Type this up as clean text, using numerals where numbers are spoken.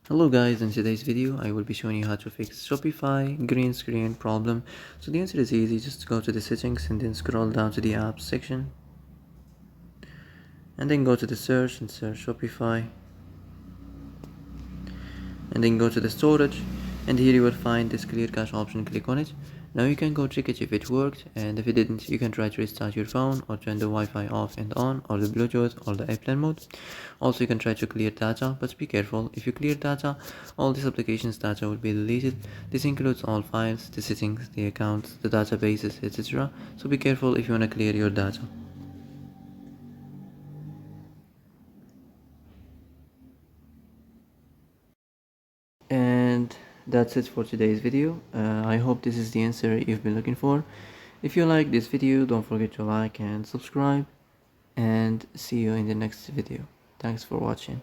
Hello guys, in today's video I will be showing you how to fix Shopify green screen problem. So the answer is easy, just go to the settings and then scroll down to the apps section and then go to the search and search Shopify and then go to the storage, and here you will find this clear cache option. Click on it. Now you can go check it if it worked, and if it didn't you can try to restart your phone or turn the Wi-Fi off and on, or the Bluetooth or the airplane mode. Also you can try to clear data, but be careful. If you clear data, all this application's data will be deleted. This includes all files, the settings, the accounts, the databases, etc. So be careful if you want to clear your data. And that's it for today's video. I hope this is the answer you've been looking for. If you like this video, don't forget to like and subscribe, and see you in the next video. Thanks for watching.